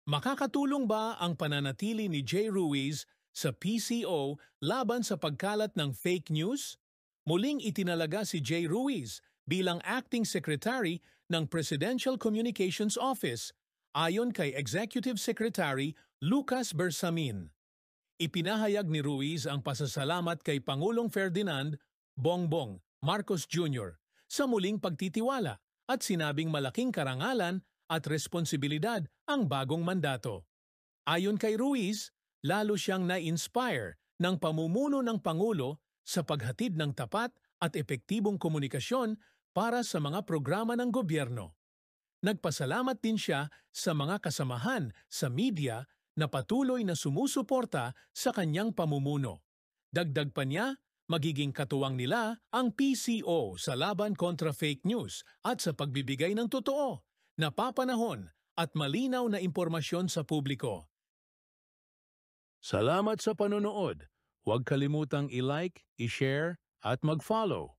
Makakatulong ba ang pananatili ni Jay Ruiz sa PCO laban sa pagkalat ng fake news? Muling itinalaga si Jay Ruiz bilang Acting Secretary ng Presidential Communications Office ayon kay Executive Secretary Lucas Bersamin. Ipinahayag ni Ruiz ang pasasalamat kay Pangulong Ferdinand Bongbong Marcos Jr. sa muling pagtitiwala at sinabing malaking karangalan at responsibilidad ang bagong mandato. Ayon kay Ruiz, lalo siyang na-inspire ng pamumuno ng Pangulo sa paghatid ng tapat at epektibong komunikasyon para sa mga programa ng gobyerno. Nagpasalamat din siya sa mga kasamahan sa media na patuloy na sumusuporta sa kanyang pamumuno. Dagdag pa niya, magiging katuwang nila ang PCO sa laban kontra fake news at sa pagbibigay ng totoo, napapanahon at malinaw na impormasyon sa publiko. Salamat sa panonood. Huwag kalimutang i-like, i-share at mag-follow.